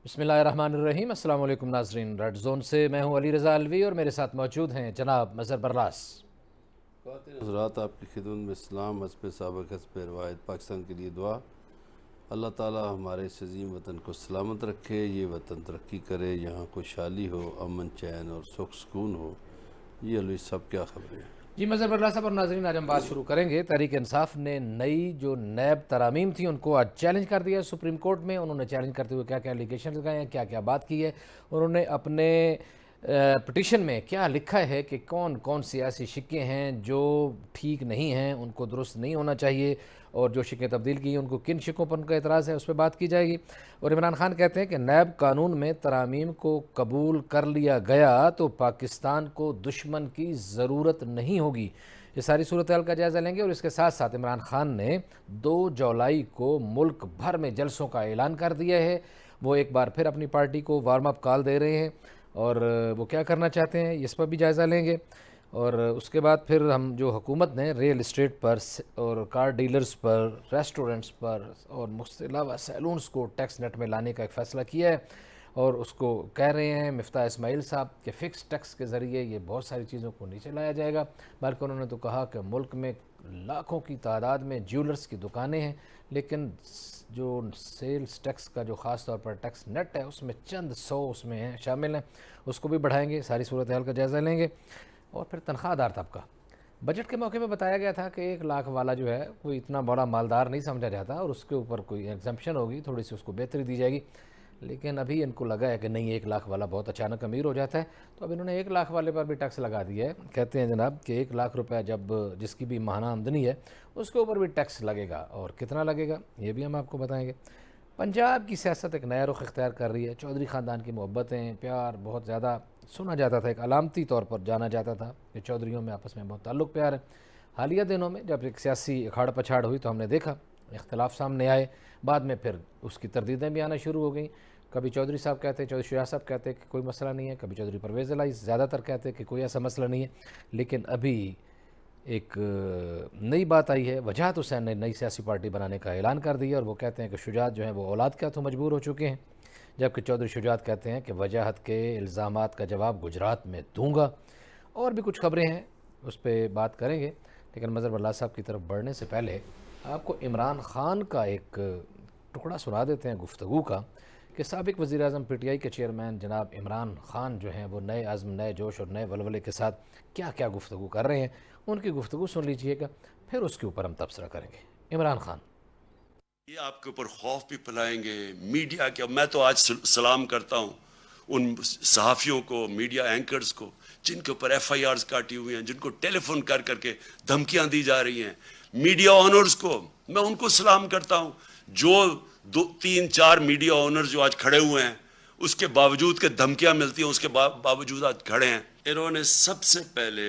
بسم اللہ الرحمن الرحیم۔ السلام علیکم ناظرین، ریڈ زون سے میں ہوں علی رضا الوی اور میرے ساتھ موجود ہیں جناب مظہر براس۔ خواتین حضرات، آپ کی خدمت میں اسلام حسب سابق حسب روایت پاکستان کے لیے دعا۔ اللہ تعالی ہمارے اس عظیم وطن کو سلامت رکھے، یہ وطن ترقی کرے، یہاں خوشحالی ہو، امن چین اور سکھ سکون ہو۔ یہ علی صاحب کیا خبریں ہیں؟ جی مظہر براس صاحب اور ناظرین، آج ہم بات شروع کریں گے۔ تحریک انصاف نے نئی جو نیب ترامیم تھیں ان کو آج چیلنج کر دیا ہے سپریم کورٹ میں۔ انہوں نے چیلنج کرتے ہوئے کیا کیا الیگیشنز لگائے ہیں، کیا کیا بات کی ہے، انہوں نے اپنے پٹیشن میں کیا لکھا ہے کہ کون کون سیاسی شکیں ہیں جو ٹھیک نہیں ہیں، ان کو درست نہیں ہونا چاہیے، اور جو شکیں تبدیل کی ہیں ان کو کن شکوں پر ان کا اعتراض ہے، اس پہ بات کی جائے گی۔ اور عمران خان کہتے ہیں کہ نیب قانون میں ترامیم کو قبول کر لیا گیا تو پاکستان کو دشمن کی ضرورت نہیں ہوگی۔ یہ ساری صورتحال کا جائزہ لیں گے، اور اس کے ساتھ ساتھ عمران خان نے 2 جولائی کو ملک بھر میں جلسوں کا اعلان کر دیا ہے۔ وہ ایک بار پھر اپنی پارٹی کو وارم اپ کال دے رہے ہیں، اور وہ کیا کرنا چاہتے ہیں اس پر بھی جائزہ لیں گے۔ اور اس کے بعد پھر ہم جو حکومت نے ریل اسٹیٹ پر اور کار ڈیلرز پر، ریسٹورنٹس پر اور اس کے علاوہ سیلونز کو ٹیکس نیٹ میں لانے کا ایک فیصلہ کیا ہے، اور اس کو کہہ رہے ہیں مفتاح اسماعیل صاحب کہ فکس ٹیکس کے ذریعے یہ بہت ساری چیزوں کو نیچے لایا جائے گا۔ بلکہ انہوں نے تو کہا کہ ملک میں لاکھوں کی تعداد میں جیولرز کی دکانیں ہیں، لیکن جو سیلز ٹیکس کا جو خاص طور پر ٹیکس نیٹ ہے اس میں چند 100 اس میں ہیں شامل ہیں، اس کو بھی بڑھائیں گے۔ ساری صورتحال کا جائزہ لیں گے۔ اور پھر تنخواہ دار طبقہ، بجٹ کے موقع پہ بتایا گیا تھا کہ 1 لاکھ والا جو ہے کوئی اتنا بڑا مالدار نہیں سمجھا جاتا، اور اس کے اوپر کوئی ایگزمپشن ہوگی، تھوڑی سی اس کو بہتری دی جائے گی۔ لیکن ابھی ان کو لگا ہے کہ نہیں، 1 لاکھ والا بہت اچانک امیر ہو جاتا ہے، تو اب انہوں نے 1 لاکھ والے پر بھی ٹیکس لگا دیا ہے۔ کہتے ہیں جناب کہ 1 لاکھ روپے جب جس کی بھی ماہانہ آمدنی ہے اس کے اوپر بھی ٹیکس لگے گا، اور کتنا لگے گا یہ بھی ہم آپ کو بتائیں گے۔ پنجاب کی سیاست ایک نیا رخ اختیار کر رہی ہے۔ چودھری خاندان کی محبتیں، پیار بہت زیادہ سنا جاتا تھا، ایک علامتی طور پر جانا جاتا تھا کہ چودھریوں میں آپس میں بہت تعلق پیار ہے۔ حالیہ دنوں میں جب ایک سیاسی اکھاڑ پچھاڑ ہوئی تو ہم نے دیکھا اختلاف سامنے آئے، بعد میں پھر اس کی تردیدیں بھی آنا شروع ہو گئیں۔ کبھی چودھری صاحب کہتے ہیں، چودھری شجاع صاحب کہتے ہیں کہ کوئی مسئلہ نہیں ہے، کبھی چودھری پرویز الہی زیادہ تر کہتے ہیں کہ کوئی ایسا مسئلہ نہیں ہے۔ لیکن ابھی ایک نئی بات آئی ہے، وجاہت حسین نے نئی سیاسی پارٹی بنانے کا اعلان کر دیا، اور وہ کہتے ہیں کہ شجاعت جو ہیں وہ اولاد کا تو مجبور ہو چکے ہیں، جبکہ چودھری شجاعت کہتے ہیں کہ وجاہت کے الزامات کا جواب گجرات میں دوں گا۔ اور بھی کچھ خبریں ہیں، اس پہ بات کریں گے، لیکن مظہر براس صاحب کی طرف بڑھنے سے پہلے آپ کو عمران خان کا ایک ٹکڑا سنا دیتے ہیں گفتگو کا، کہ سابق وزیر اعظم پی ٹی آئی کے چیئرمین جناب عمران خان جو ہیں وہ نئے عزم، نئے جوش اور نئے ولولے کے ساتھ کیا کیا گفتگو کر رہے ہیں۔ ان کی گفتگو سن لیجئے گا، پھر اس کے اوپر ہم تبصرہ کریں گے۔ عمران خان: یہ آپ کے اوپر خوف بھی پھیلائیں گے میڈیا کے۔ میں تو آج سلام کرتا ہوں ان صحافیوں کو، میڈیا اینکرز کو، جن کے اوپر ایف آئی آرز کاٹی ہوئی ہیں، جن کو ٹیلی فون کر کر کے دھمکیاں دی جا رہی ہیں۔ میڈیا آنرز کو میں ان کو سلام کرتا ہوں، جو 2-3-4 میڈیا آنرز جو آج کھڑے ہوئے ہیں، اس کے باوجود کہ دھمکیاں ملتی ہیں، اس کے باوجود آج کھڑے ہیں۔ انہوں نے سب سے پہلے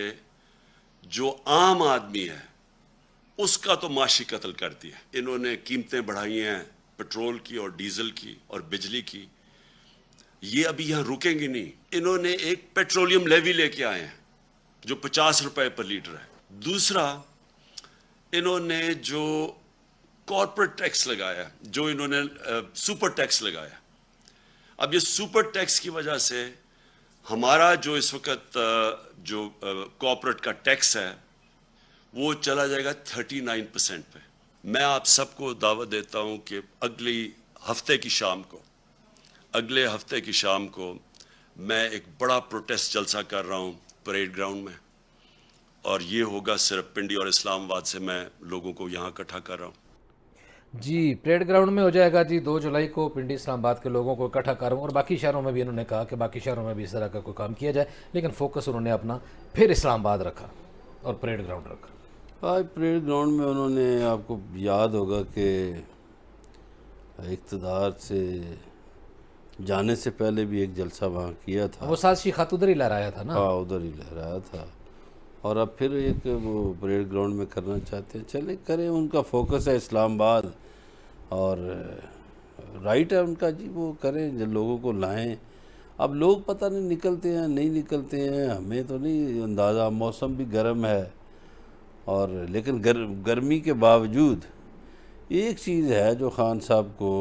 جو عام آدمی ہے اس کا تو معاشی قتل کر دیا۔ انہوں نے قیمتیں بڑھائی ہیں پٹرول کی اور ڈیزل کی اور بجلی کی۔ یہ ابھی یہاں رکیں گی نہیں۔ انہوں نے ایک پیٹرولیم لیوی لے کے آئے ہیں جو 50 روپے پر لیٹر ہے۔ دوسرا، انہوں نے جو کارپوریٹ ٹیکس لگایا، جو انہوں نے سپر ٹیکس لگایا، اب یہ سپر ٹیکس کی وجہ سے ہمارا جو اس وقت جو کارپوریٹ کا ٹیکس ہے وہ چلا جائے گا 39% پہ۔ میں آپ سب کو دعوت دیتا ہوں کہ اگلے ہفتے کی شام کو میں ایک بڑا پروٹیسٹ جلسہ کر رہا ہوں پریڈ گراؤنڈ میں، اور یہ ہوگا صرف پنڈی اور اسلام آباد سے میں لوگوں کو یہاں اکٹھا کر رہا ہوں۔ جی پریڈ گراؤنڈ میں ہو جائے گا جی 2 جولائی کو، پنڈی اسلام آباد کے لوگوں کو اکٹھا کروں، اور باقی شہروں میں بھی انہوں نے کہا کہ باقی شہروں میں بھی اس طرح کا کوئی کام کیا جائے، لیکن فوکس انہوں نے اپنا پھر اسلام آباد رکھا اور پریڈ گراؤنڈ رکھا۔ آج پریڈ گراؤنڈ میں انہوں نے، آپ کو یاد ہوگا کہ اقتدار سے جانے سے پہلے بھی ایک جلسہ وہاں کیا تھا، وہ سازشی خط ادھر ہی لہرایا تھا نا۔ ہاں ادھر ہی لہرایا تھا، اور اب پھر ایک وہ پریڈ گراؤنڈ میں کرنا چاہتے ہیں۔ چلے کریں، ان کا فوکس ہے اسلام آباد، اور رائٹ ہے ان کا جی، وہ کریں، جب لوگوں کو لائیں۔ اب لوگ پتہ نہیں نکلتے ہیں نہیں نکلتے ہیں، ہمیں تو نہیں اندازہ، موسم بھی گرم ہے، اور لیکن گرمی کے باوجود ایک چیز ہے جو خان صاحب کو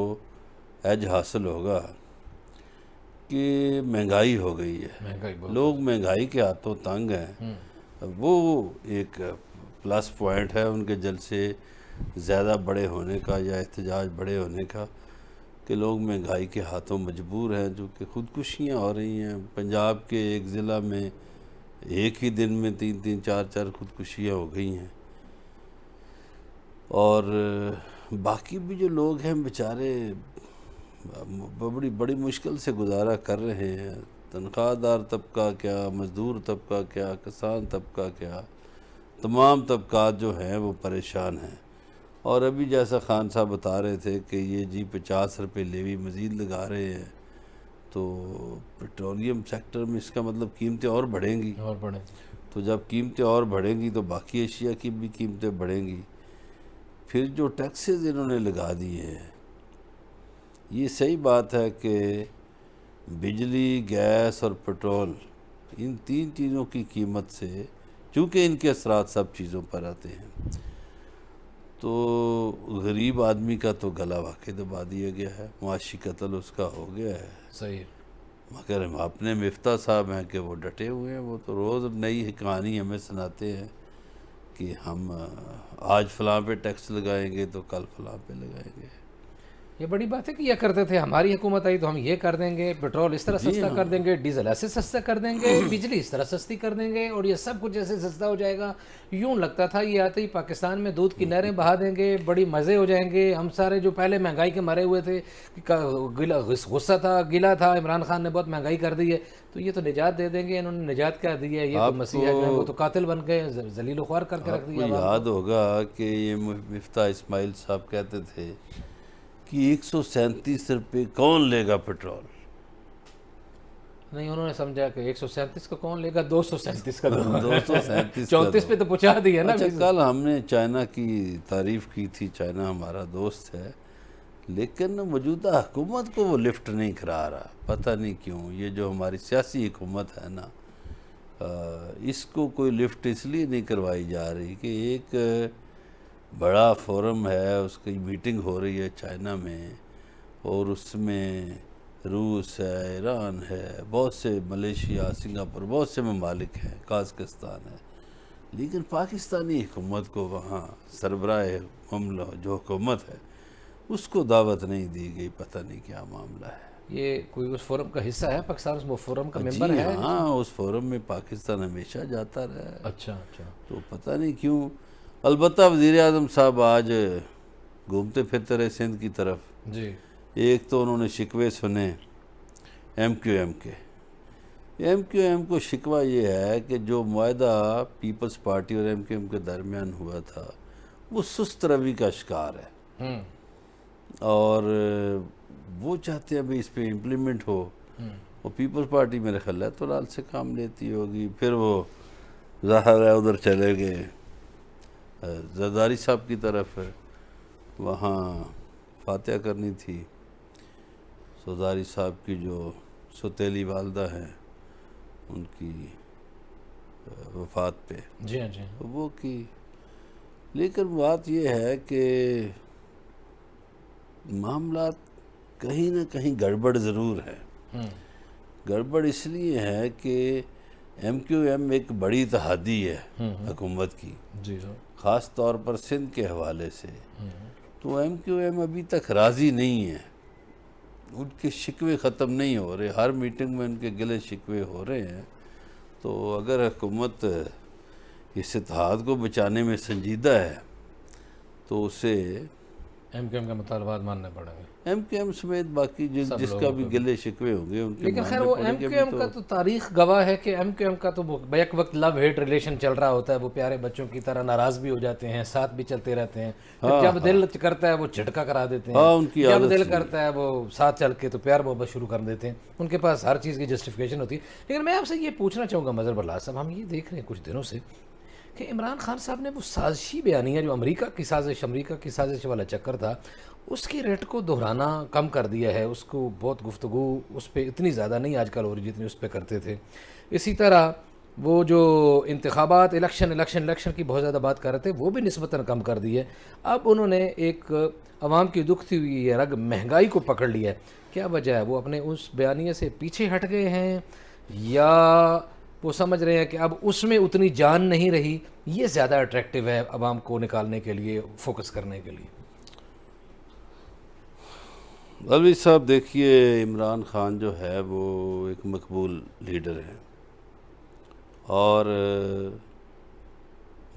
ایج حاصل ہوگا کہ مہنگائی ہو گئی ہے، مہنگائی بہت، لوگ مہنگائی کے ہاتھوں تنگ ہیں، وہ ایک پلس پوائنٹ ہے ان کے جلسے زیادہ بڑے ہونے کا یا احتجاج بڑے ہونے کا، کہ لوگ مہنگائی کے ہاتھوں مجبور ہیں، جو کہ خودکشیاں ہو رہی ہیں۔ پنجاب کے ایک ضلع میں ایک ہی دن میں 3-4 خودکشیاں ہو گئی ہیں، اور باقی بھی جو لوگ ہیں بیچارے بڑی مشکل سے گزارا کر رہے ہیں، تنخواہ دار طبقہ کیا، مزدور طبقہ کیا، کسان طبقہ کیا، تمام طبقات جو ہیں وہ پریشان ہیں۔ اور ابھی جیسا خان صاحب بتا رہے تھے کہ یہ جی 50 روپے لیوی مزید لگا رہے ہیں، تو پیٹرولیم سیکٹر میں اس کا مطلب قیمتیں اور بڑھیں گی، اور بڑھیں، تو جب قیمتیں اور بڑھیں گی تو باقی اشیاء کی بھی قیمتیں بڑھیں گی۔ پھر جو ٹیکسز انہوں نے لگا دیے ہیں، یہ صحیح بات ہے کہ بجلی، گیس اور پیٹرول، ان 3 چیزوں کی قیمت سے، چونکہ ان کے اثرات سب چیزوں پر آتے ہیں، تو غریب آدمی کا تو گلا واقعی دبا دیا گیا ہے، معاشی قتل اس کا ہو گیا ہے۔ صحیح۔ مگر ہم اپنے مفتاح صاحب ہیں کہ وہ ڈٹے ہوئے ہیں، وہ تو روز نئی کہانی ہمیں سناتے ہیں کہ ہم آج فلاں پہ ٹیکس لگائیں گے تو کل فلاں پہ لگائیں گے۔ یہ بڑی بات ہے کہ یہ کرتے تھے، ہماری حکومت آئی تو ہم یہ کر دیں گے، پیٹرول اس طرح سستا کر دیں گے، ڈیزل ایسے سستا کر دیں گے، بجلی اس طرح سستی کر دیں گے، اور یہ سب کچھ ایسے سستا ہو جائے گا۔ یوں لگتا تھا یہ آتے ہی پاکستان میں دودھ کی نہریں بہا دیں گے، بڑی مزے ہو جائیں گے۔ ہم سارے جو پہلے مہنگائی کے مرے ہوئے تھے، غصہ تھا، گلا تھا، عمران خان نے بہت مہنگائی کر دی ہے، تو یہ تو نجات دے دیں گے۔ انہوں نے نجات کیا دی ہے؟ یہ تو مسیح ہے، وہ تو قاتل بن گئے، ذلیل و خوار کر کے رکھ دیا۔ آپ کو یاد ہوگا کہ یہ مفتاح اسماعیل صاحب کہتے تھے کہ 137 روپے کون لے گا پیٹرول؟ نہیں، انہوں نے سمجھا کہ 137 کا کون لے گا، 237 کا 237 34 پہ تو پہنچا دیا نا۔ اچھا، کل ہم نے چائنا کی تعریف کی تھی، چائنا ہمارا دوست ہے، لیکن موجودہ حکومت کو وہ لفٹ نہیں کرا رہا، پتہ نہیں کیوں۔ یہ جو ہماری سیاسی حکومت ہے نا، اس کو کوئی لفٹ اس لیے نہیں کروائی جا رہی کہ ایک بڑا فورم ہے، اس کی میٹنگ ہو رہی ہے چائنا میں، اور اس میں روس ہے، ایران ہے، بہت سے، ملیشیا، سنگاپور، بہت سے ممالک ہیں، قازقستان ہے، لیکن پاکستانی حکومت کو وہاں سربراہ جو حکومت ہے اس کو دعوت نہیں دی گئی، پتہ نہیں کیا معاملہ ہے۔ یہ کوئی اس فورم کا حصہ ہے پاکستان، اس فورم کا ممبر جی ہے؟ ہاں، اس فورم میں پاکستان ہمیشہ جاتا رہا ہے، اچھا اچھا۔ تو پتہ نہیں کیوں۔ البتہ وزیر اعظم صاحب آج گھومتے پھرتے رہے سندھ کی طرف، جی۔ ایک تو انہوں نے شکوے سنے ایم کیو ایم کے۔ ایم کیو ایم کو شکوہ یہ ہے کہ جو معاہدہ پیپلز پارٹی اور ایم کیو ایم کے درمیان ہوا تھا وہ سست روی کا شکار ہے، اور وہ چاہتے ہیں بھی اس پہ امپلیمنٹ ہو۔ وہ پیپلز پارٹی میرے خیال ہے تو لال سے کام لیتی ہوگی، پھر وہ ظاہر ہے ادھر چلے گئے زرداری صاحب کی طرف، وہاں فاتحہ کرنی تھی زرداری صاحب کی جو سوتیلی والدہ ہیں ان کی وفات پہ، جی ہاں جی۔ وہ کی۔ لیکن بات یہ ہے کہ معاملات کہیں نہ کہیں گڑبڑ ضرور ہے۔ گڑبڑ اس لیے ہے کہ ایم کیو ایم ایک بڑی اتحادی ہے حکومت کی، جی ہاں، خاص طور پر سندھ کے حوالے سے، تو ایم کیو ایم ابھی تک راضی نہیں ہے، ان کے شکوے ختم نہیں ہو رہے، ہر میٹنگ میں ان کے گلے شکوے ہو رہے ہیں۔ تو اگر حکومت اس اتحاد کو بچانے میں سنجیدہ ہے تو اسے ایم کیو ایم کا مطالبات ماننے پڑیں گے، ایم کیو ایم سمیت باقی جس کا بھی گلے شکوے ہوں گے ان کے لیکن خیر ماننے وہ پڑیں ایم گے۔ کیو ایم کا تو تاریخ گواہ ہے کہ ایم کیو ایم کا تو بیک وقت لو ہیٹ ریلیشن چل رہا ہوتا ہے، وہ پیارے بچوں کی طرح ناراض بھی ہو جاتے ہیں، ساتھ بھی چلتے رہتے ہیں، جب دل کرتا ہے وہ جھٹکا کرا دیتے ہیں، ان کی جب دل کرتا ہے وہ ساتھ چل کے تو پیار محبت شروع کر دیتے ہیں، ان کے پاس ہر چیز کی جسٹیفیکیشن ہوتی ہے۔ لیکن میں آپ سے یہ پوچھنا چاہوں گا مظہر بلال صاحب، ہم یہ دیکھ رہے ہیں کچھ دنوں سے کہ عمران خان صاحب نے وہ سازشی بیانیہ جو امریکہ کی سازش والا چکر تھا، اس کی ریٹ کو دہرانا کم کر دیا ہے، اس کو بہت گفتگو اس پہ اتنی زیادہ نہیں آج کل ہو رہی جتنی اس پہ کرتے تھے۔ اسی طرح وہ جو انتخابات الیکشن کی بہت زیادہ بات کر رہے تھے وہ بھی نسبتاً کم کر دی ہے. اب انہوں نے ایک عوام کی دکھتی ہوئی یہ رگ مہنگائی کو پکڑ لیا ہے. کیا وجہ ہے؟ وہ اپنے اس بیانیے سے پیچھے ہٹ گئے ہیں یا وہ سمجھ رہے ہیں کہ اب اس میں اتنی جان نہیں رہی, یہ زیادہ اٹریکٹیو ہے عوام کو نکالنے کے لیے, فوکس کرنے کے لیے؟ الوی صاحب دیکھیے, عمران خان جو ہے وہ ایک مقبول لیڈر ہے اور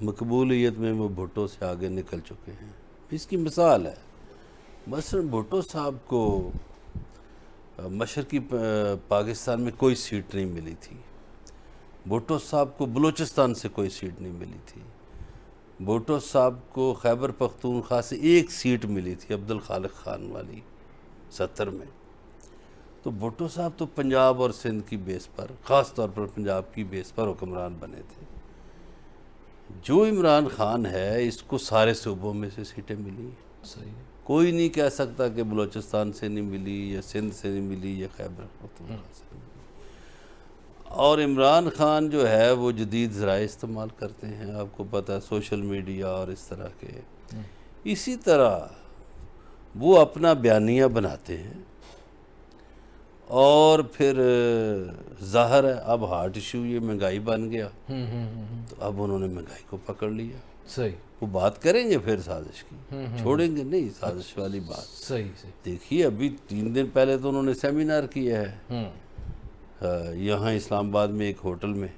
مقبولیت میں وہ بھٹو سے آگے نکل چکے ہیں. اس کی مثال ہے, مثلا بھٹو صاحب کو مشرقی پاکستان میں کوئی سیٹ نہیں ملی تھی, بھٹو صاحب کو بلوچستان سے کوئی سیٹ نہیں ملی تھی, بھٹو صاحب کو خیبر پختونخوا سے ایک سیٹ ملی تھی عبدالخالق خان والی 70 میں. تو بھٹو صاحب تو پنجاب اور سندھ کی بیس پر, خاص طور پر پنجاب کی بیس پر حکمران بنے تھے. جو عمران خان ہے اس کو سارے صوبوں میں سے سیٹیں ملی. صحیح ہے. کوئی نہیں کہہ سکتا کہ بلوچستان سے نہیں ملی یا سندھ سے نہیں ملی یا خیبر پختونخوا سے نہیں ملی. اور عمران خان جو ہے وہ جدید ذرائع استعمال کرتے ہیں, آپ کو پتہ ہے, سوشل میڈیا اور اس طرح کے. اسی طرح وہ اپنا بیانیہ بناتے ہیں اور پھر ظاہر ہے اب ہارٹ ایشو یہ مہنگائی بن گیا, تو اب انہوں نے مہنگائی کو پکڑ لیا. صحیح. وہ بات کریں گے پھر سازش کی, چھوڑیں گے نہیں سازش والی بات. صحیح. دیکھیے ابھی 3 دن پہلے تو انہوں نے سیمینار کیا ہے یہاں اسلام آباد میں ایک ہوٹل میں,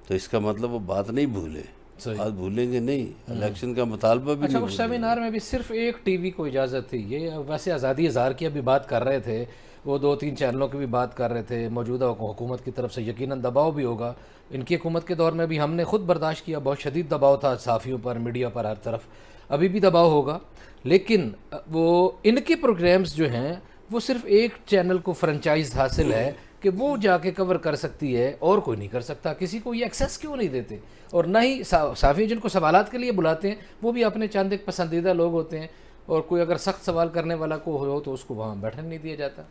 تو اس کا مطلب وہ بات نہیں بھولے, بات بھولیں گے نہیں, الیکشن کا مطالبہ بھی اچھا, نہیں. اس سیمینار میں بھی صرف ایک ٹی وی کو اجازت تھی. یہ ویسے آزادی اظہار کی ابھی بات کر رہے تھے, وہ 2-3 چینلوں کی بھی بات کر رہے تھے. موجودہ حکومت کی طرف سے یقیناً دباؤ بھی ہوگا. ان کی حکومت کے دور میں بھی ہم نے خود برداشت کیا, بہت شدید دباؤ تھا صحافیوں پر, میڈیا پر, ہر طرف. ابھی بھی دباؤ ہوگا, لیکن وہ ان کے پروگرامز جو ہیں وہ صرف ایک چینل کو فرنچائز حاصل ہے کہ وہ جا کے کور کر سکتی ہے, اور کوئی نہیں کر سکتا. کسی کو یہ ایکسیس کیوں نہیں دیتے؟ اور نہ ہی صحافی جن کو سوالات کے لیے بلاتے ہیں وہ بھی اپنے چند ایک پسندیدہ لوگ ہوتے ہیں, اور کوئی اگر سخت سوال کرنے والا کو ہو تو اس کو وہاں بیٹھنے نہیں دیا جاتا.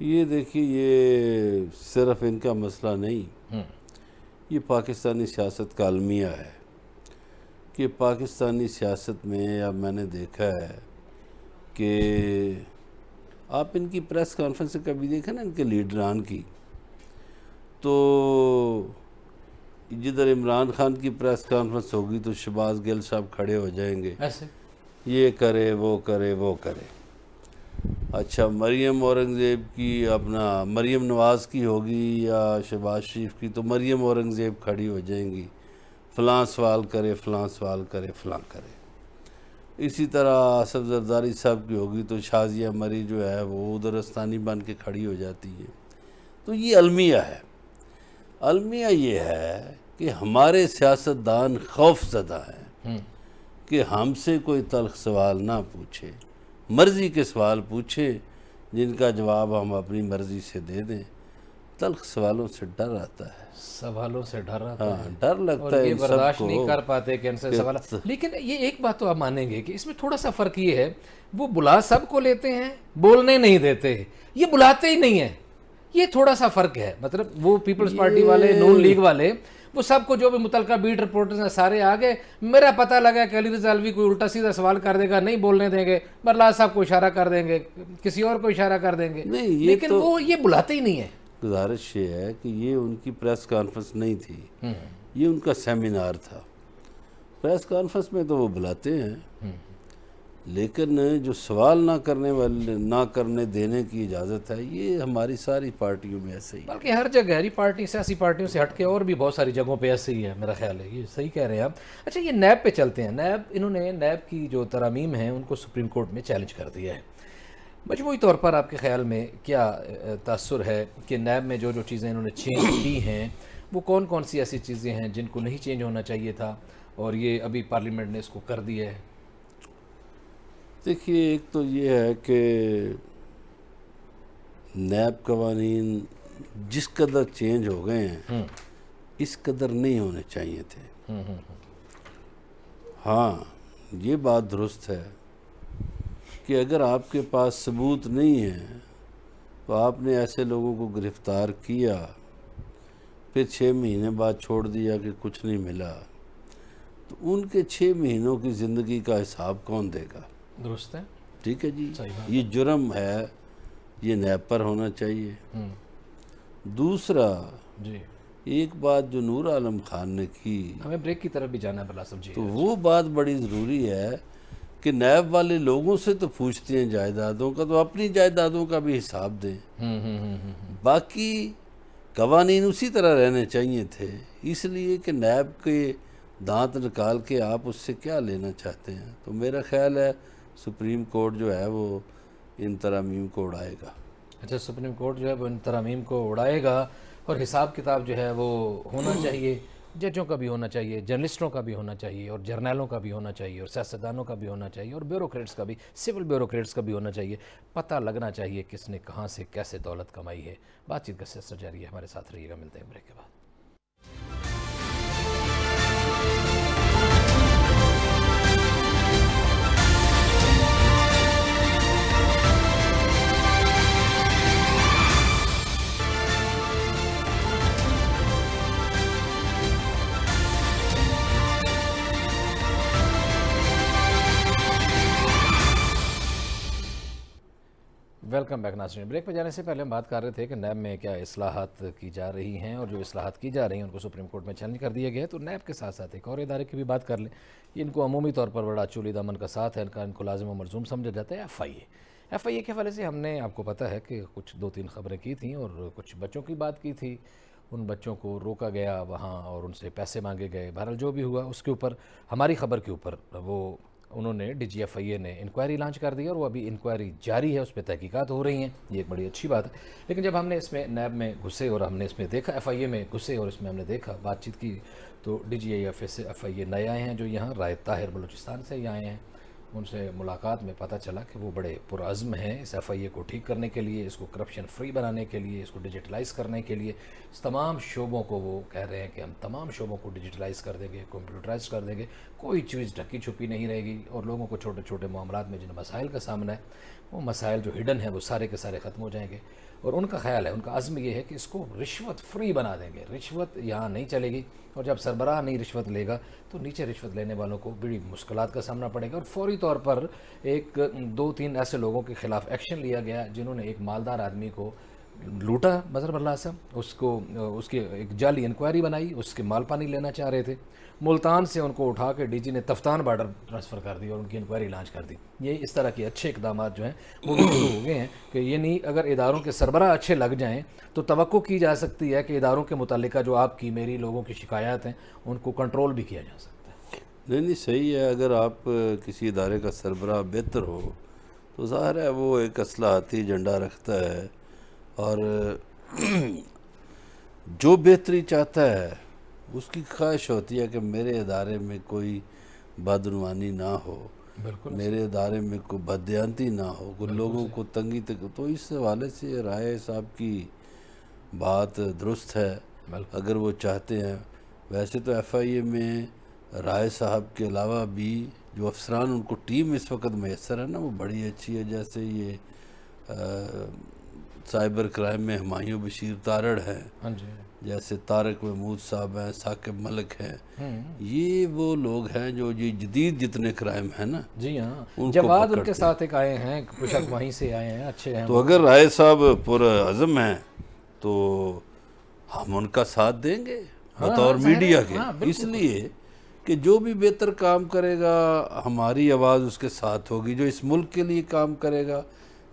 یہ دیکھیے, یہ صرف ان کا مسئلہ نہیں, یہ پاکستانی سیاست کا المیہ ہے کہ پاکستانی سیاست میں اب میں نے دیکھا ہے کہ آپ ان کی پریس کانفرنس کبھی دیکھا نا ان کے لیڈران کی, تو جدھر عمران خان کی پریس کانفرنس ہوگی تو شہباز گل صاحب کھڑے ہو جائیں گے, ایسے یہ کرے وہ کرے وہ کرے. اچھا, مریم اورنگزیب کی, اپنا مریم نواز کی ہوگی یا شہباز شریف کی, تو مریم اورنگزیب کھڑی ہو جائیں گی, فلاں سوال کرے فلاں سوال کرے فلاں کرے. اسی طرح آصف زرداری صاحب کی ہوگی تو شازیہ مری جو ہے وہ ادرستانی بن کے کھڑی ہو جاتی ہے. تو یہ المیہ ہے. المیہ یہ ہے کہ ہمارے سیاستدان خوف زدہ ہیں کہ ہم سے کوئی تلخ سوال نہ پوچھے, مرضی کے سوال پوچھیں جن کا جواب ہم اپنی مرضی سے دے دیں. تلخ سوالوں سے ڈر آتا ہے, سوالوں سے ڈر آتا ہے, ڈر لگتا اور ہے یہ ان سب برداشت کو نہیں کر پاتے کہ ان سے سوال. لیکن یہ ایک بات تو آپ مانیں گے کہ اس میں تھوڑا سا فرق یہ ہے, وہ بلا سب کو لیتے ہیں, بولنے نہیں دیتے, یہ بلاتے ہی نہیں ہیں. یہ تھوڑا سا فرق ہے. مطلب وہ پیپلز پارٹی والے, نون لیگ والے, وہ سب کو جو بھی متعلقہ بیٹ رپورٹرز ہیں سارے آگے. میرا پتہ لگا کہ علی رضا الوی کوئی الٹا سیدھا سوال کر دے گا, نہیں بولنے دیں گے, برلاز صاحب کو اشارہ کر دیں گے, کسی اور کو اشارہ کر دیں گے, لیکن وہ یہ بلاتے ہی نہیں ہیں. گزارش یہ ہے کہ یہ ان کی پریس کانفرنس نہیں تھی, یہ ان کا سیمینار تھا. پریس کانفرنس میں تو وہ بلاتے ہیں, لیکن جو سوال نہ کرنے دینے کی اجازت ہے یہ ہماری ساری پارٹیوں میں ایسے ہی. بلکہ ہر جگہ ہری پارٹی سیاسی پارٹیوں سے ہٹ کے اور بھی بہت ساری جگہوں پہ ایسے ہی ہے, میرا خیال ہے. یہ صحیح کہہ رہے ہیں آپ. اچھا, یہ نیب پہ چلتے ہیں. نیب, انہوں نے نیب کی جو ترامیم ہیں ان کو سپریم کورٹ میں چیلنج کر دیا ہے. مجموعی طور پر آپ کے خیال میں کیا تاثر ہے کہ نیب میں جو چیزیں انہوں نے چینج کی ہیں وہ کون کون سی ایسی چیزیں ہیں جن کو نہیں چینج ہونا چاہیے تھا, اور یہ ابھی پارلیمنٹ نے اس کو کر دیا ہے؟ دیکھیے, ایک تو یہ ہے کہ نیب قوانین جس قدر چینج ہو گئے ہیں اس قدر نہیں ہونے چاہیے تھے. ہاں, یہ بات درست ہے کہ اگر آپ کے پاس ثبوت نہیں ہے تو آپ نے ایسے لوگوں کو گرفتار کیا پھر 6 مہینے بعد چھوڑ دیا کہ کچھ نہیں ملا، تو ان کے 6 مہینوں کی زندگی کا حساب کون دے گا؟ درست ہے، ٹھیک ہے جی، صحیح بات یہ جرم ہے، یہ نیب پر ہونا چاہیے۔ دوسرا، جی ایک بات جو نور عالم خان نے کی، ہمیں بریک کی طرف بھی جانا ہے بلا صاحب جی۔ تو وہ بات بڑی ضروری ہے کہ نیب والے لوگوں سے تو پوچھتے ہیں جائیدادوں کا، تو اپنی جائیدادوں کا بھی حساب دیں۔ باقی قوانین اسی طرح رہنے چاہیے تھے، اس لیے کہ نیب کے دانت نکال کے آپ اس سے کیا لینا چاہتے ہیں۔ تو میرا خیال ہے سپریم کورٹ جو ہے وہ ان ترامیم کو اڑائے گا۔ اچھا، سپریم کورٹ جو ہے وہ ان ترامیم کو اڑائے گا، اور حساب کتاب جو ہے وہ ہونا چاہیے، ججوں کا بھی ہونا چاہیے، جرنلسٹوں کا بھی ہونا چاہیے، اور جرنیلوں کا بھی ہونا چاہیے، اور سیاستدانوں کا بھی ہونا چاہیے، اور بیوروکریٹس کا بھی، سول بیوروکریٹس کا بھی ہونا چاہیے۔ پتہ لگنا چاہیے کس نے کہاں سے کیسے دولت کمائی ہے۔ بات چیت کا سلسلہ جاری ہے، ہمارے ساتھ رہیے گا، ملتے ہیں بریک کے بعد۔ ویلکم بیک ناظرین۔ بریک پہ جانے سے پہلے ہم بات کر رہے تھے کہ نیب میں کیا اصلاحات کی جا رہی ہیں، اور جو اصلاحات کی جا رہی ہیں ان کو سپریم کورٹ میں چیلنج کر دیا گیا ہے۔ تو نیب کے ساتھ ساتھ ایک اور ادارے کی بھی بات کر لیں، ان کو عمومی طور پر بڑا چولی دامن کا ساتھ ہے، ان کو لازم و ملزوم سمجھا جاتا ہے، ایف آئی اے۔ ایف آئی اے کے حوالے سے ہم نے، آپ کو پتہ ہے کہ کچھ 2-3 خبریں کی تھیں، اور کچھ بچوں کی بات کی تھی، ان بچوں کو روکا گیا وہاں اور ان سے پیسے مانگے گئے۔ بہرحال جو بھی ہوا اس کے اوپر، ہماری خبر کے اوپر، وہ انہوں نے ڈی جی ایف آئی اے نے انکوائری لانچ کر دی، اور وہ ابھی انکوائری جاری ہے، اس پہ تحقیقات ہو رہی ہیں، یہ ایک بڑی اچھی بات ہے۔ لیکن جب ہم نے اس میں نیب میں گھسے اور ہم نے اس میں دیکھا، ایف آئی اے میں گھسے اور اس میں ہم نے دیکھا، بات چیت کی، تو ڈی جی ایف آئی اے نئے آئے ہیں جو یہاں رائے طاہر بلوچستان سے ہی آئے ہیں۔ ان سے ملاقات میں پتہ چلا کہ وہ بڑے پرعزم ہیں اس ایف آئی اے کو ٹھیک کرنے کے لیے، اس کو کرپشن فری بنانے کے لیے، اس کو ڈیجیٹلائز کرنے کے لیے، اس تمام شعبوں کو وہ کہہ رہے ہیں کہ ہم تمام شعبوں کو ڈیجیٹلائز کر دیں گے، کمپیوٹرائز کر دیں گے، کوئی چیز ڈھکی چھپی نہیں رہے گی، اور لوگوں کو چھوٹے چھوٹے معاملات میں جن مسائل کا سامنا ہے، وہ مسائل جو ہڈن ہیں وہ سارے کے سارے ختم ہو جائیں گے۔ اور ان کا خیال ہے، ان کا عزم یہ ہے کہ اس کو رشوت فری بنا دیں گے، رشوت یہاں نہیں چلے گی، اور جب سربراہ نہیں رشوت لے گا تو نیچے رشوت لینے والوں کو بڑی مشکلات کا سامنا پڑے گا۔ اور فوری طور پر 2-3 ایسے لوگوں کے خلاف ایکشن لیا گیا جنہوں نے ایک مالدار آدمی کو لوٹا، مظہر اللہ صاحب، اس کی ایک جعلی انکوائری بنائی، اس کے مال پانی لینا چاہ رہے تھے، ملتان سے ان کو اٹھا کے ڈی جی نے تفتان بارڈر ٹرانسفر کر دی اور ان کی انکوائری لانچ کر دی۔ یہ اس طرح کے اچھے اقدامات جو ہیں وہ بھی شروع ہو گئے ہیں، کہ یہ نہیں، اگر اداروں کے سربراہ اچھے لگ جائیں تو توقع کی جا سکتی ہے کہ اداروں کے متعلقہ جو آپ کی میری لوگوں کی شکایات ہیں ان کو کنٹرول بھی کیا جا سکتا ہے۔ نہیں صحیح ہے، اگر آپ کسی ادارے کا سربراہ بہتر ہو تو ظاہر ہے وہ ایک اصلاحاتی ایجنڈا رکھتا ہے، اور جو بہتری چاہتا ہے اس کی خواہش ہوتی ہے کہ میرے ادارے میں کوئی بدعنوانی نہ ہو، بالکل میرے ادارے میں کوئی بددیانتی نہ ہو، کوئی لوگوں کو تنگی تک۔ تو اس حوالے سے رائے صاحب کی بات درست ہے، اگر وہ چاہتے ہیں۔ ویسے تو ایف آئی اے میں رائے صاحب کے علاوہ بھی جو افسران ان کو ٹیم اس وقت میسر ہے نا، وہ بڑی اچھی ہے، جیسے یہ سائبر کرائم میں ہمایوں بشیر تارڑ ہیں، ہاں جی، جیسے طارق محمود صاحب ہیں، ثاقب ملک ہیں، یہ وہ لوگ ہیں جو یہ جدید جتنے کرائم ہیں نا، جی ہاں، جواد ان کے ساتھ ایک آئے ہیں، پشک وہیں سے آئے ہیں، اچھے ہیں۔ تو اگر رائے صاحب پرعزم ہیں تو ہم ان کا ساتھ دیں گے بطور میڈیا کے، اس لیے کہ جو بھی بہتر کام کرے گا ہماری آواز اس کے ساتھ ہوگی، جو اس ملک کے لیے کام کرے گا،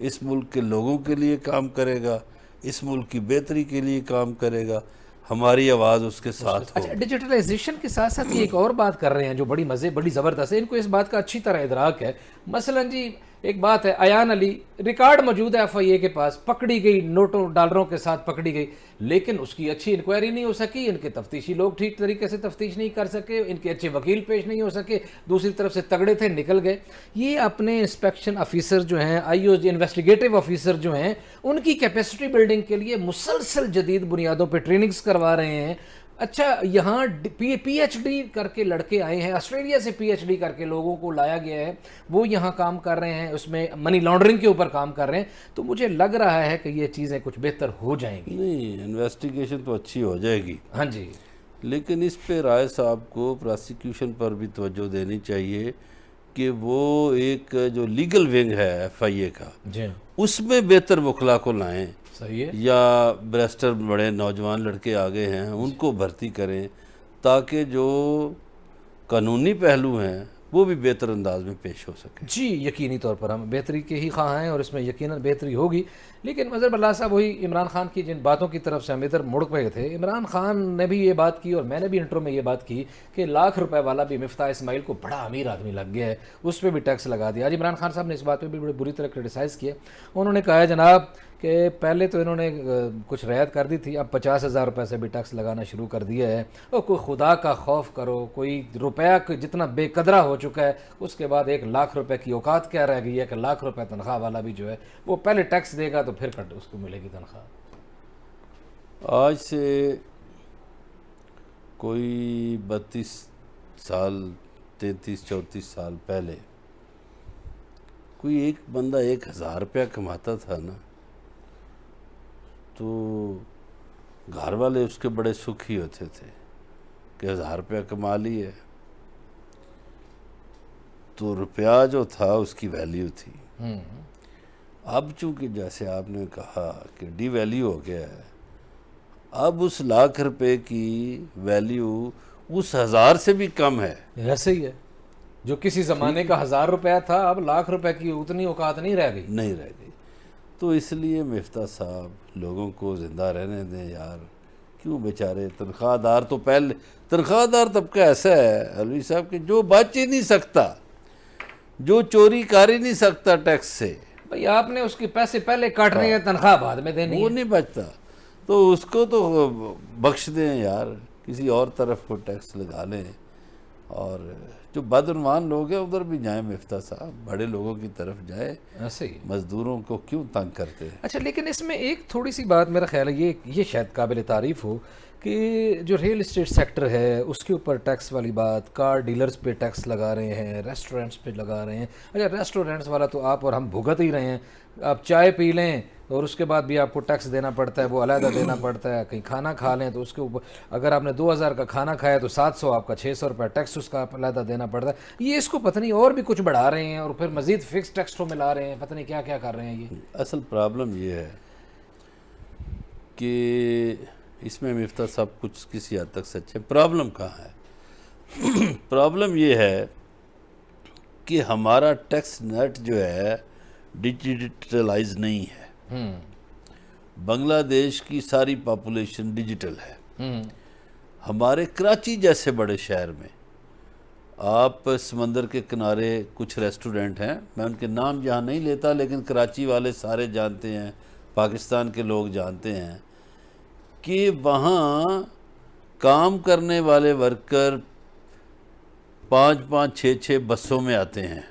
اس ملک کے لوگوں کے لیے کام کرے گا، اس ملک کی بہتری کے لیے کام کرے گا، ہماری آواز اس کے ساتھ ہوگی۔ اچھا، ڈیجیٹلائزیشن کے ساتھ ساتھ یہ ایک اور بات کر رہے ہیں جو بڑی زبردست ہے، ان کو اس بات کا اچھی طرح ادراک ہے۔ مثلا جی ایک بات ہے، ایان علی ریکارڈ موجود ہے ایف آئی اے کے پاس، پکڑی گئی، نوٹوں ڈالروں کے ساتھ پکڑی گئی، لیکن اس کی اچھی انکوائری نہیں ہو سکی، ان کے تفتیشی لوگ ٹھیک طریقے سے تفتیش نہیں کر سکے، ان کے اچھے وکیل پیش نہیں ہو سکے، دوسری طرف سے تگڑے تھے نکل گئے۔ یہ اپنے انسپیکشن آفیسر جو ہیں، آئی او انویسٹیگیٹو آفیسر جو ہیں، ان کی کیپیسٹی بلڈنگ کے لیے مسلسل جدید بنیادوں پہ ٹریننگز کروا رہے ہیں۔ اچھا یہاں پی ایچ ڈی کر کے لڑکے آئے ہیں, آسٹریلیا سے پی ایچ ڈی کر کے لوگوں کو لایا گیا ہے, وہ یہاں کام کر رہے ہیں, اس میں منی لانڈرنگ کے اوپر کام کر رہے ہیں, تو مجھے لگ رہا ہے کہ یہ چیزیں کچھ بہتر ہو جائیں گی. نہیں, انویسٹیگیشن تو اچھی ہو جائے گی, ہاں جی, لیکن اس پہ رائے صاحب کو پراسیکیوشن پر بھی توجہ دینی چاہیے کہ وہ ایک جو لیگل ونگ ہے ایف آئی اے کا, جی اس میں بہتر وکلا کو لائیں, صحیح ہے, یا بیرسٹر بڑے نوجوان لڑکے آگے ہیں ان کو بھرتی کریں, تاکہ جو قانونی پہلو ہیں وہ بھی بہتر انداز میں پیش ہو سکے. جی یقینی طور پر ہم بہتری کے ہی خواہاں ہیں اور اس میں یقیناً بہتری ہوگی. لیکن مظہر اللہ صاحب, وہی عمران خان کی جن باتوں کی طرف سے ہم ادھر مڑ پئے تھے, عمران خان نے بھی یہ بات کی اور میں نے بھی انٹرو میں یہ بات کی کہ ₹1,00,000 والا بھی مفتاح اسماعیل کو بڑا امیر آدمی لگ گیا ہے, اس پہ بھی ٹیکس لگا دیا. آج عمران خان صاحب نے اس بات پہ بھی بڑی بری طرح کرٹیسائز کیا. انہوں نے کہا ہے جناب کہ پہلے تو انہوں نے کچھ رعایت کر دی تھی, اب ₹50,000 سے بھی ٹیکس لگانا شروع کر دیا ہے. اور کوئی خدا کا خوف کرو, کوئی روپیہ جتنا بے قدرہ ہو چکا ہے, اس کے بعد ₹1,00,000 کی اوقات کیا رہ گئی ہے کہ ₹1,00,000 تنخواہ والا بھی جو ہے وہ پہلے ٹیکس دے گا تو پھر اس کو ملے گی تنخواہ. آج سے کوئی 32 سال 33-34 سال پہلے کوئی ایک بندہ ₹1,000 کماتا تھا نا, تو گھر والے اس کے بڑے سکھی ہوتے تھے کہ ₹1,000 کما لی ہے, تو روپیہ جو تھا اس کی ویلیو تھی. اب چونکہ جیسے آپ نے کہا کہ ڈی ویلیو ہو گیا ہے, اب اس ₹1,00,000 کی ویلیو اس 1,000 سے بھی کم ہے. ایسے ہی ہے, جو کسی زمانے کا ₹1,000 تھا اب ₹1,00,000 کی اتنی اوقات نہیں رہ گئی. نہیں رہ گئی. تو اس لیے مفتاح صاحب لوگوں کو زندہ رہنے دیں یار, کیوں بیچارے تنخواہ دار, تو پہلے تنخواہ دار طبقہ ایسا ہے علوی صاحب کہ جو بچ ہی نہیں سکتا, جو چوری کر ہی نہیں سکتا ٹیکس سے. بھئی آپ نے اس کے پیسے پہلے کاٹنے ہیں, تنخواہ بعد میں دینی وہ ہے. نہیں بچتا, تو اس کو تو بخش دیں یار, کسی اور طرف کو ٹیکس لگا لیں, اور جو بدعنوان لوگ ہیں ادھر بھی جائیں. مفتاح صاحب بڑے لوگوں کی طرف جائیں, ایسے ہی. مزدوروں کو کیوں تنگ کرتے ہیں. اچھا لیکن اس میں ایک تھوڑی سی بات میرا خیال ہے, یہ شاید قابل تعریف ہو کہ جو ریل اسٹیٹ سیکٹر ہے اس کے اوپر ٹیکس والی بات, کار ڈیلرز پہ ٹیکس لگا رہے ہیں, ریسٹورنٹس پہ لگا رہے ہیں. اچھا ریسٹورنٹس والا تو آپ اور ہم بھگت ہی رہے ہیں, آپ چائے پی لیں اور اس کے بعد بھی آپ کو ٹیکس دینا پڑتا ہے, وہ علیحدہ دینا پڑتا ہے. کہیں کھانا کھا لیں تو اس کے اوپر اگر آپ نے 2,000 کا کھانا کھایا تو 700, آپ کا ₹600 ٹیکس اس کا علیحدہ دینا پڑتا ہے. یہ اس کو پتہ نہیں اور بھی کچھ بڑھا رہے ہیں اور پھر مزید فکس ٹیکسوں میں لا رہے ہیں, پتہ نہیں کیا کیا کر رہے ہیں. یہ اصل پرابلم یہ ہے کہ اس میں مفتاح صاحب کچھ کسی حد تک سچ ہے. پرابلم کہاں ہے؟ پرابلم یہ ہے کہ ہمارا ٹیکس نیٹ جو ہے ڈیجیٹلائز نہیں ہے. بنگلہ دیش کی ساری پاپولیشن ڈیجیٹل ہے. ہمارے کراچی جیسے بڑے شہر میں آپ سمندر کے کنارے کچھ ریسٹورنٹ ہیں, میں ان کے نام یہاں نہیں لیتا, لیکن کراچی والے سارے جانتے ہیں, پاکستان کے لوگ جانتے ہیں کہ وہاں کام کرنے والے ورکر 5-5, 6-6 بسوں میں آتے ہیں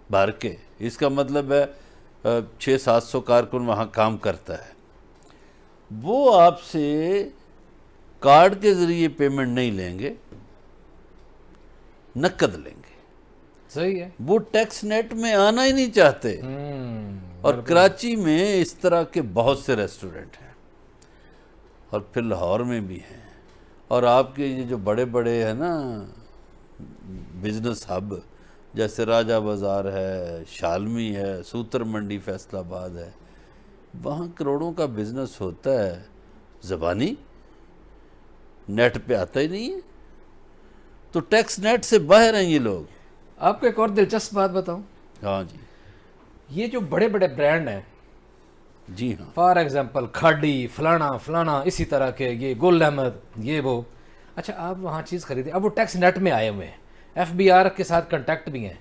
بھر کے. اس کا مطلب ہے 600-700 کارکن وہاں کام کرتا ہے. وہ آپ سے کارڈ کے ذریعے پیمنٹ نہیں لیں گے, نقد لیں گے. صحیح ہے. وہ ٹیکس نیٹ میں آنا ہی نہیں چاہتے. اور کراچی میں اس طرح کے بہت سے ریسٹورنٹ ہیں, اور پھر لاہور میں بھی ہیں, اور آپ کے یہ جو بڑے بڑے ہیں نا بزنس ہب, جیسے راجہ بازار ہے, شالمی ہے, سوتر منڈی فیصل آباد ہے, وہاں کروڑوں کا بزنس ہوتا ہے. زبانی نیٹ پہ آتا ہی نہیں ہے, تو ٹیکس نیٹ سے باہر ہیں یہ لوگ. آپ کو ایک اور دلچسپ بات بتاؤں. ہاں جی. یہ جو بڑے بڑے برانڈ ہیں, جی ہاں, فار ایگزامپل کھاڈی, فلانا اسی طرح کے, یہ گل احمد, یہ وہ, اچھا آپ وہاں چیز خریدیں, اب وہ ٹیکس نیٹ میں آئے ہوئے ہیں, ایف بی آر کے ساتھ کنٹیکٹ بھی ہیں.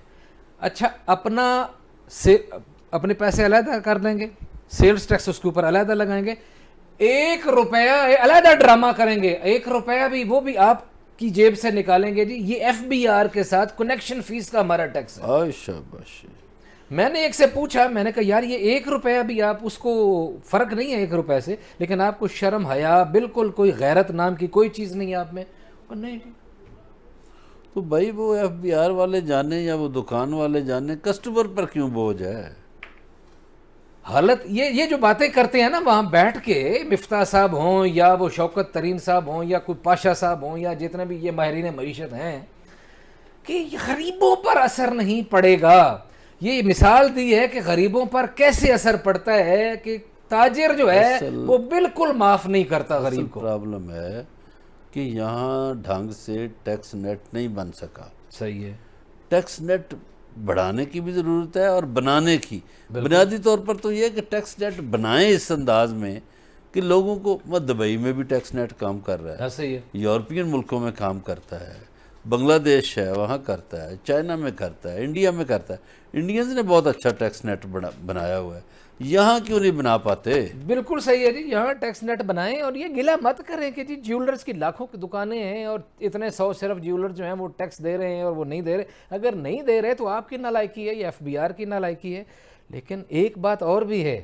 اچھا اپنے پیسے علیحدہ کر دیں گے, سیلز ٹیکس اس کے اوپر علیحدہ لگائیں گے, ₹1 علیحدہ ڈرامہ کریں گے, ₹1 بھی وہ بھی آپ کی جیب سے نکالیں گے. جی یہ ایف بی آر کے ساتھ کنیکشن فیس کا ہمارا ٹیکس ہے. شاباش. میں نے ایک سے پوچھا, میں نے کہا یار یہ 1 روپیہ بھی آپ اس کو فرق نہیں ہے 1 روپے سے, لیکن آپ کو شرم حیا بالکل کوئی غیرت نام کی کوئی چیز نہیں ہے آپ میں. نہیں جی. تو بھائی وہ ایف بی آر والے جانے یا وہ دکان والے جانے, کسٹمر پر کیوں بوجھ ہے؟ حالت یہ جو باتیں کرتے ہیں نا وہاں بیٹھ کے, مفتاح صاحب ہوں یا وہ شوکت ترین صاحب ہوں یا کوئی پاشا صاحب ہوں یا جتنے بھی یہ ماہرین معیشت ہیں, کہ غریبوں پر اثر نہیں پڑے گا. یہ مثال دی ہے کہ غریبوں پر کیسے اثر پڑتا ہے, کہ تاجر جو ہے وہ بالکل معاف نہیں کرتا غریب کو. پرابلم ہے کہ یہاں ڈھنگ سے ٹیکس نیٹ نہیں بن سکا. صحیح ہے. ٹیکس نیٹ بڑھانے کی بھی ضرورت ہے اور بنانے کی. بنیادی طور پر تو یہ کہ ٹیکس نیٹ بنائیں اس انداز میں کہ لوگوں کو, دبئی میں بھی ٹیکس نیٹ کام کر رہا ہے, صحیح ہے. یورپین ملکوں میں کام کرتا ہے, بنگلہ دیش ہے وہاں کرتا ہے, چائنا میں کرتا ہے, انڈیا میں کرتا ہے. انڈینز نے بہت اچھا ٹیکس نیٹ بنایا ہوا ہے, یہاں کیوں نہیں بنا پاتے؟ بالکل صحیح ہے جی, یہاں ٹیکس نیٹ بنائیں. اور یہ گلہ مت کریں کہ جی جیولرز کی لاکھوں کی دکانیں ہیں اور اتنے 100 صرف جیولر جو ہیں وہ ٹیکس دے رہے ہیں اور وہ نہیں دے رہے. اگر نہیں دے رہے تو آپ کی نالائکی ہے یا ایف بی آر کی نالائکی ہے. لیکن ایک بات اور بھی ہے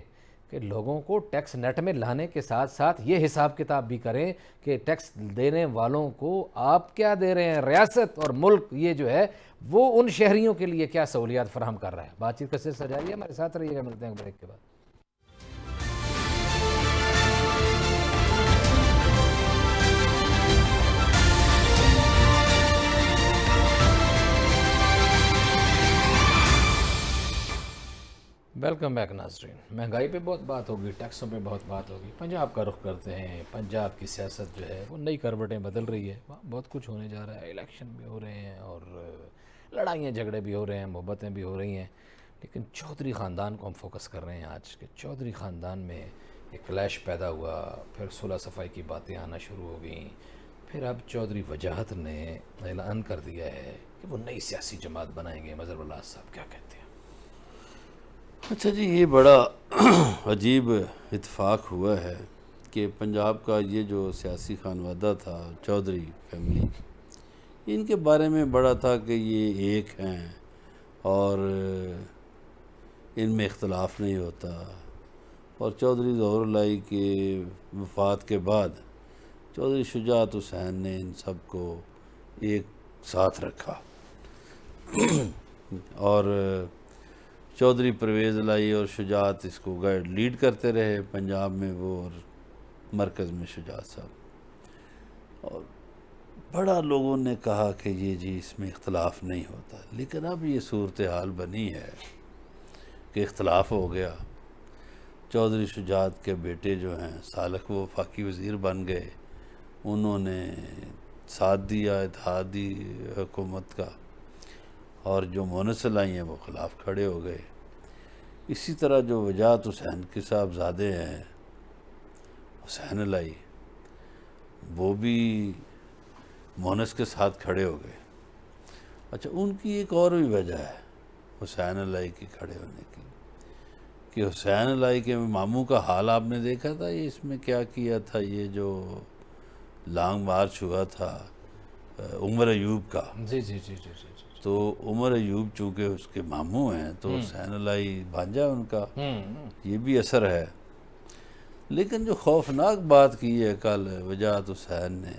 کہ لوگوں کو ٹیکس نیٹ میں لانے کے ساتھ ساتھ یہ حساب کتاب بھی کریں کہ ٹیکس دینے والوں کو آپ کیا دے رہے ہیں. ریاست اور ملک یہ جو ہے وہ ان شہریوں کے لیے کیا سہولیات فراہم کر رہا ہے. بات چیت کا سلسلہ جاری ہے, ہمارے ساتھ رہیے گا, ملتے ہیں بریک کے بعد. ویلکم بیک ناظرین. مہنگائی پہ بہت بات ہوگی, ٹیکسوں پہ بہت بات ہوگی. پنجاب کا رخ کرتے ہیں. پنجاب کی سیاست جو ہے وہ نئی کروٹیں بدل رہی ہے. بہت کچھ ہونے جا رہا ہے, الیکشن بھی ہو رہے ہیں اور لڑائیاں جھگڑے بھی ہو رہے ہیں, محبتیں بھی ہو رہی ہیں. لیکن چودھری خاندان کو ہم فوکس کر رہے ہیں آج, کہ چودھری خاندان میں ایک کلیش پیدا ہوا, پھر صلح صفائی کی باتیں آنا شروع ہو گئیں, پھر اب چودھری وجاہت نے اعلان کر دیا ہے کہ وہ نئی سیاسی جماعت بنائیں گے. مظہر اللہ صاحب کیا کہتے ہیں؟ اچھا جی, یہ بڑا عجیب اتفاق ہوا ہے کہ پنجاب کا یہ جو سیاسی خانوادہ تھا, چودھری فیملی, ان کے بارے میں بڑا تھا کہ یہ ایک ہیں اور ان میں اختلاف نہیں ہوتا. اور چودھری ظہور اللہ کے وفات کے بعد چودھری شجاعت حسین نے ان سب کو ایک ساتھ رکھا اور چودھری پرویز الہی اور شجاعت اس کو گائیڈ لیڈ کرتے رہے پنجاب میں, وہ اور مرکز میں شجاعت صاحب. اور بڑا لوگوں نے کہا کہ یہ جی اس میں اختلاف نہیں ہوتا. لیکن اب یہ صورتحال بنی ہے کہ اختلاف ہو گیا. چودھری شجاعت کے بیٹے جو ہیں سالک, وہ وفاقی وزیر بن گئے, انہوں نے ساتھ دیا اتحادی حکومت کا, اور جو مونس الہی ہیں وہ خلاف کھڑے ہو گئے. اسی طرح جو وجاہت حسین کے صاحبزادے ہیں حسین الہی, وہ بھی مونس کے ساتھ کھڑے ہو گئے. اچھا, ان کی ایک اور بھی وجہ ہے حسین الہی کے کھڑے ہونے کی, کہ حسین الہی کے ماموں کا حال آپ نے دیکھا تھا, یہ اس میں کیا کیا تھا, یہ جو لانگ مارچ ہوا تھا عمر ایوب کا. جی جی جی جی جی. تو عمر ایوب چونکہ اس کے ماموں ہیں تو حسین الہی بھانجا ان کا, یہ بھی اثر ہے. لیکن جو خوفناک بات کی ہے کل وجاہت حسین نے,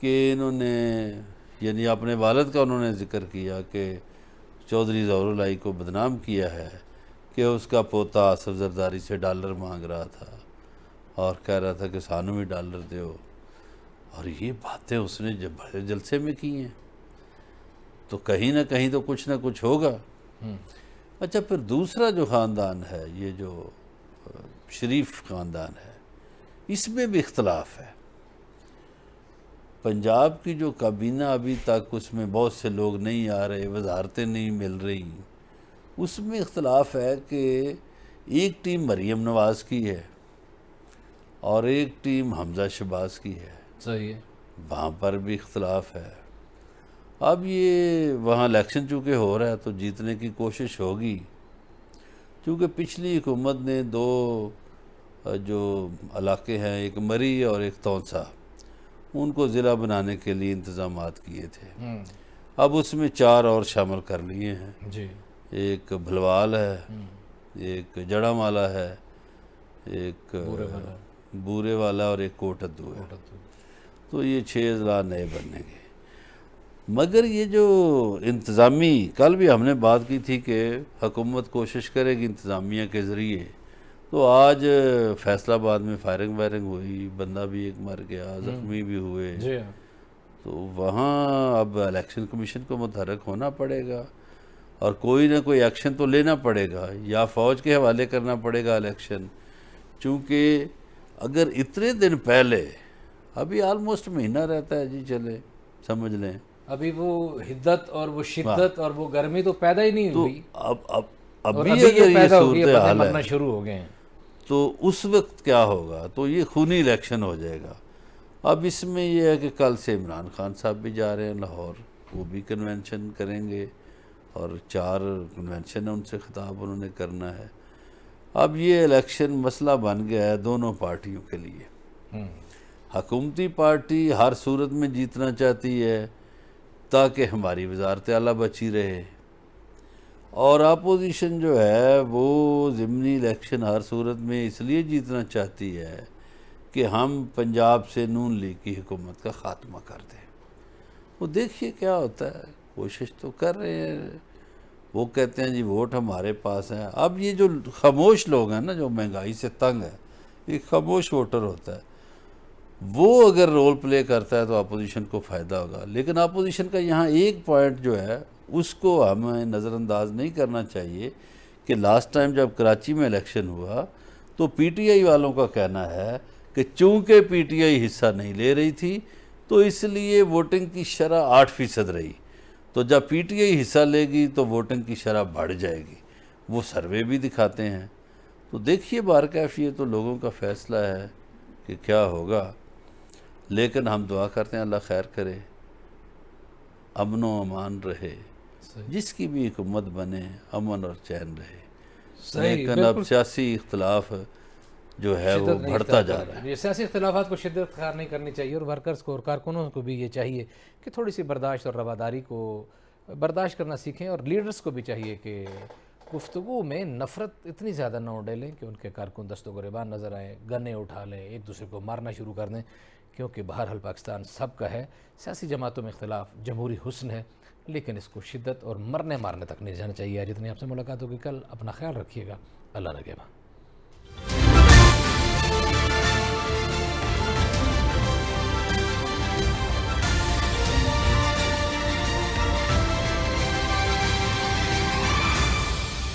کہ انہوں نے یعنی اپنے والد کا انہوں نے ذکر کیا کہ چودھری ظہور اللہ کو بدنام کیا ہے کہ اس کا پوتا آصف زرداری سے ڈالر مانگ رہا تھا اور کہہ رہا تھا کہ سانو بھی ڈالر دیو, اور یہ باتیں اس نے جب بڑے جلسے میں کی ہیں, تو کہیں نہ کہیں تو کچھ نہ کچھ ہوگا. اچھا, پھر دوسرا جو خاندان ہے, یہ جو شریف خاندان ہے, اس میں بھی اختلاف ہے. پنجاب کی جو کابینہ ابھی تک اس میں بہت سے لوگ نہیں آ رہے, وزارتیں نہیں مل رہی, اس میں اختلاف ہے کہ ایک ٹیم مریم نواز کی ہے اور ایک ٹیم حمزہ شہباز کی ہے. صحیح ہے. وہاں پر بھی اختلاف ہے. اب یہ وہاں الیکشن چونکہ ہو رہا ہے تو جیتنے کی کوشش ہوگی, چونکہ پچھلی حکومت نے 2 جو علاقے ہیں, ایک مری اور ایک تونسا, ان کو ضلع بنانے کے لیے انتظامات کیے تھے. اب اس میں 4 اور شامل کر لیے ہیں. جی. ایک بھلوال ہے، ایک جڑا مالا ہے، ایک بورے والا اور ایک کوٹ ادو ہے۔ تو یہ 6 اضلاع نئے بننے گے۔ مگر یہ جو انتظامی، کل بھی ہم نے بات کی تھی کہ حکومت کوشش کرے گی انتظامیہ کے ذریعے، تو آج فیصل آباد میں فائرنگ وائرنگ ہوئی، بندہ بھی ایک مر گیا، زخمی بھی ہوئے، تو وہاں اب الیکشن کمیشن کو متحرک ہونا پڑے گا اور کوئی نہ کوئی ایکشن تو لینا پڑے گا، یا فوج کے حوالے کرنا پڑے گا الیکشن، چونکہ اگر اتنے دن پہلے، ابھی آلموسٹ مہینہ رہتا ہے جی، چلے سمجھ لیں، ابھی وہ حدت اور وہ شدت اور وہ گرمی تو پیدا ہی نہیں ہوئی، ابھی اگر یہ صورتحال مرنا شروع ہو گئے ہیں، تو اس وقت کیا ہوگا؟ تو یہ خونی الیکشن ہو جائے گا۔ اب اس میں یہ ہے کہ کل سے عمران خان صاحب بھی جا رہے ہیں لاہور، وہ بھی کنونشن کریں گے، اور 4 کنونشن ان سے خطاب انہوں نے کرنا ہے۔ اب یہ الیکشن مسئلہ بن گیا ہے دونوں پارٹیوں کے لیے۔ حکومتی پارٹی ہر صورت میں جیتنا چاہتی ہے تاکہ ہماری وزارت اعلیٰ بچی رہے، اور اپوزیشن جو ہے وہ ضمنی الیکشن ہر صورت میں اس لیے جیتنا چاہتی ہے کہ ہم پنجاب سے نون لیگ کی حکومت کا خاتمہ کر دیں۔ وہ دیکھیے کیا ہوتا ہے، کوشش تو کر رہے ہیں، وہ کہتے ہیں جی ووٹ ہمارے پاس ہیں۔ اب یہ جو خاموش لوگ ہیں نا، جو مہنگائی سے تنگ ہے، ایک خاموش ووٹر ہوتا ہے، وہ اگر رول پلے کرتا ہے تو اپوزیشن کو فائدہ ہوگا۔ لیکن اپوزیشن کا یہاں ایک پوائنٹ جو ہے اس کو ہمیں نظر انداز نہیں کرنا چاہیے کہ لاسٹ ٹائم جب کراچی میں الیکشن ہوا تو پی ٹی آئی والوں کا کہنا ہے کہ چونکہ پی ٹی آئی حصہ نہیں لے رہی تھی تو اس لیے ووٹنگ کی شرح 8% رہی، تو جب پی ٹی آئی حصہ لے گی تو ووٹنگ کی شرح بڑھ جائے گی، وہ سروے بھی دکھاتے ہیں۔ تو دیکھیے بہرکیف یہ تو لوگوں کا فیصلہ ہے کہ کیا ہوگا، لیکن ہم دعا کرتے ہیں اللہ خیر کرے، امن و امان رہے، جس کی بھی حکومت بنے امن اور چین رہے۔ لیکن اب سیاسی اختلاف جو ہے وہ بڑھتا جا رہا ہے۔ سیاسی اختلافات کو شدت اختیار نہیں کرنی چاہیے، اور ورکرز کو اور کارکنوں کو بھی یہ چاہیے کہ تھوڑی سی برداشت اور رواداری کو برداشت کرنا سیکھیں، اور لیڈرز کو بھی چاہیے کہ گفتگو میں نفرت اتنی زیادہ نہ ڈالیں کہ ان کے کارکن دست و گریبان نظر آئیں، گنے اٹھا لیں، ایک دوسرے کو مارنا شروع کر دیں، کیونکہ بہرحال پاکستان سب کا ہے۔ سیاسی جماعتوں میں اختلاف جمہوری حسن ہے، لیکن اس کو شدت اور مرنے مارنے تک نہیں جانا چاہیے۔ جتنی آپ سے ملاقات ہوگی کل، اپنا خیال رکھیے گا، اللہ نگہبان۔